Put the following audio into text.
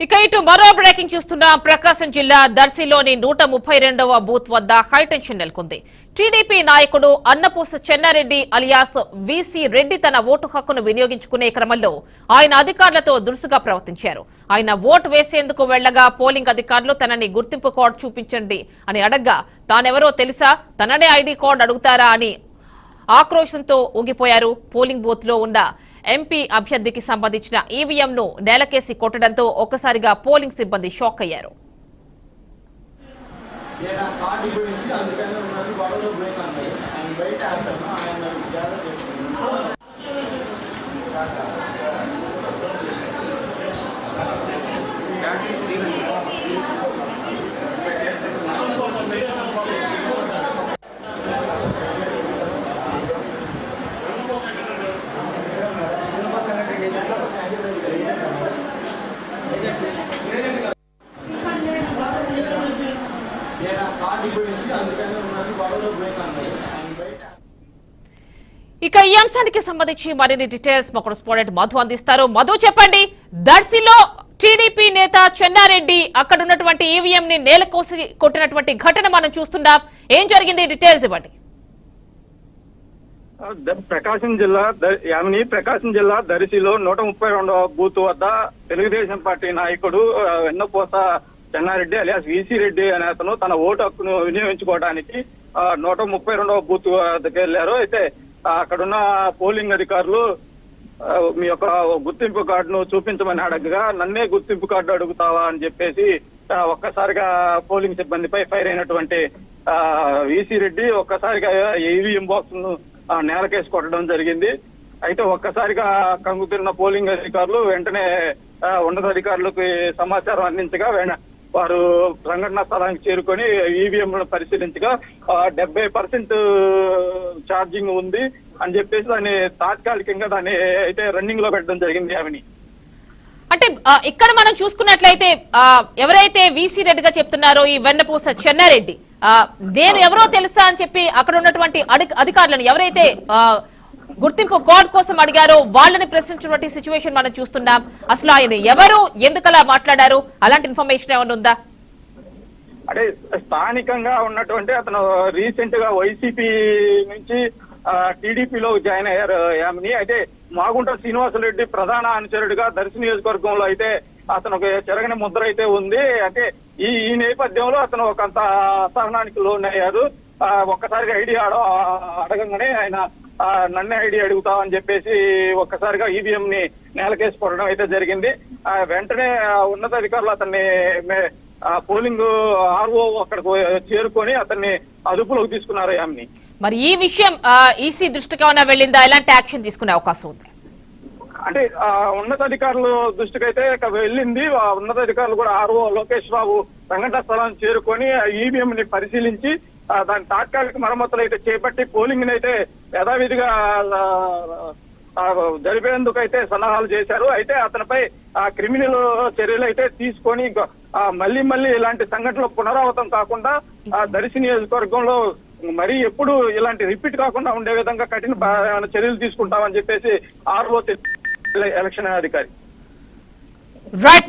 ఇక ఇటు మరో బ్రేకింగ్ చూస్తున్న ప్రకాశం జిల్లా దర్శిలోని 132వ బూత్ వద్ద హైటెన్షన్ నెలకొంది. టీడీపీ నాయకుడు అన్నపూస చెన్నారెడ్డి అలియాస్ వీసీ రెడ్డి తన ఓటు హక్కును వినియోగించుకునే క్రమంలో ఆయన అధికారులతో దురుసుగా ప్రవర్తించారు. ఆయన ఓటు వేసేందుకు వెళ్లగా పోలింగ్ అధికారులు తనని గుర్తింపు కార్డు చూపించండి అని అడగ్గా తానెవరో తెలుసా, తననే ఐడి కార్డు అడుగుతారా అని ఆక్రోశంతో ఊగిపోయారు. పోలింగ్ బూత్ లో ఉన్న ఎంపీ అభ్యర్థికి సంబంధించిన ఈవీఎంను నేలకేసి కొట్టడంతో ఒక్కసారిగా పోలింగ్ సిబ్బంది షాక్ అయ్యారు. ఇక ఈ అంశానికి సంబంధించి మరిన్ని డీటెయిల్స్ మా కరెస్పాండెంట్ మధు అందిస్తారు. మధు, చెప్పండి, దర్శిలో టీడీపీ నేత చెన్నారెడ్డి అక్కడ ఉన్నటువంటి ఈవీఎం ని నేలకోసి కొట్టినటువంటి ఘటన మనం చూస్తున్నాం. ఏం జరిగింది, డీటెయిల్స్ ఇవ్వండి. ప్రకాశం జిల్లా దర్శిలో 132వ బూత్ వద్ద తెలుగుదేశం పార్టీ నాయకుడు వెన్నపోస చెన్నారెడ్డి అలియాస్ వీసీ రెడ్డి అనే అతను తన ఓటు హక్కును వినియోగించుకోవడానికి 132వ బూత్ వద్దకు వెళ్లారు. అయితే అక్కడున్న పోలింగ్ అధికారులు మీ యొక్క గుర్తింపు కార్డును చూపించమని అడగగా నన్నే గుర్తింపు కార్డు అడుగుతావా అని చెప్పేసి ఒక్కసారిగా పోలింగ్ సిబ్బందిపై ఫైర్ అయినటువంటి వీసీ రెడ్డి ఒక్కసారిగా ఈవీఎం బాక్స్ ను నేలకేసి కొట్టడం జరిగింది. అయితే ఒక్కసారిగా కంగుతున్న పోలింగ్ అధికారులు వెంటనే ఉన్నతాధికారులకు సమాచారం అందించగా వారు సంఘటనా స్థలానికి చేరుకొని ఈవీఎంలను పరిశీలించగా 70% ఛార్జింగ్ ఉంది అని చెప్పేసి దాన్ని తాత్కాలికంగా దాన్ని అయితే రన్నింగ్ లో పెట్టడం జరిగింది. ఆమెని అంటే ఇక్కడ మనం చూసుకున్నట్లయితే ఎవరైతే వీసీ రెడ్డిగా చెప్తున్నారో ఈ వెన్నపూస చెన్నారెడ్డి నేను ఎవరో తెలుసా అని చెప్పి అక్కడ ఉన్నటువంటి అధికారులను ఎవరైతే గుర్తింపు కార్డు కోసం అడిగారో వాళ్ళని ప్రశ్నించినటువంటి సిచ్యువేషన్ మనం చూస్తున్నాం. అసలు ఆయన ఎవరు, ఎందుకలా మాట్లాడారు, అలాంటి ఇన్ఫర్మేషన్ ఏమైనా ఉందా? అంటే స్థానికంగా ఉన్నటువంటి అతను రీసెంట్ గా వైసీపీ నుంచి టీడీపీలో జాయిన్ అయ్యారు ఆమెని. అయితే మాగుంట శ్రీనివాసరెడ్డి ప్రధాన అనుచరుడిగా దర్శి నియోజకవర్గంలో అయితే అతను చెరగని ముద్ర అయితే ఉంది. అంటే ఈ నేపథ్యంలో అతను ఒకంత అసహనానికి లోనయ్యారు. ఒక్కసారిగా ఐడి అడగంగానే ఆయన నన్నే ఐడి అడుగుతామని చెప్పేసి ఒక్కసారిగా ఈవీఎం ని నేలకేసి కొట్టడం అయితే జరిగింది. వెంటనే ఉన్నతాధికారులు అతన్ని పోలింగ్ ఆర్ఓ అక్కడికి చేరుకొని అతన్ని అదుపులోకి తీసుకున్నారు. ఆమెని మరి ఈ విషయం ఈసీ దృష్టికి ఏమైనా వెళ్ళిందా, ఎలాంటి యాక్షన్ తీసుకునే అవకాశం ఉంది? అంటే ఉన్నతాధికారుల దృష్టికి అయితే వెళ్ళింది. ఉన్నతాధికారులు కూడా ఆర్ఓ లోకేష్ బాబు సంఘటన స్థలం చేరుకొని ఈవీఎం ని పరిశీలించి దాని తాత్కాలిక మరమ్మతులు అయితే చేపట్టి పోలింగ్ ని అయితే యథావిధిగా జరిపేందుకు అయితే సన్నాహాలు చేశారు. అయితే అతనిపై క్రిమినల్ చర్యలు అయితే తీసుకొని మళ్ళీ ఇలాంటి సంఘటనలు పునరావృతం కాకుండా దర్శి నియోజకవర్గంలో మరీ ఎప్పుడు ఇలాంటి రిపీట్ కాకుండా ఉండే విధంగా కఠిన చర్యలు తీసుకుంటామని చెప్పేసి ఆర్ఓ ఎలక్షన్ అధికారి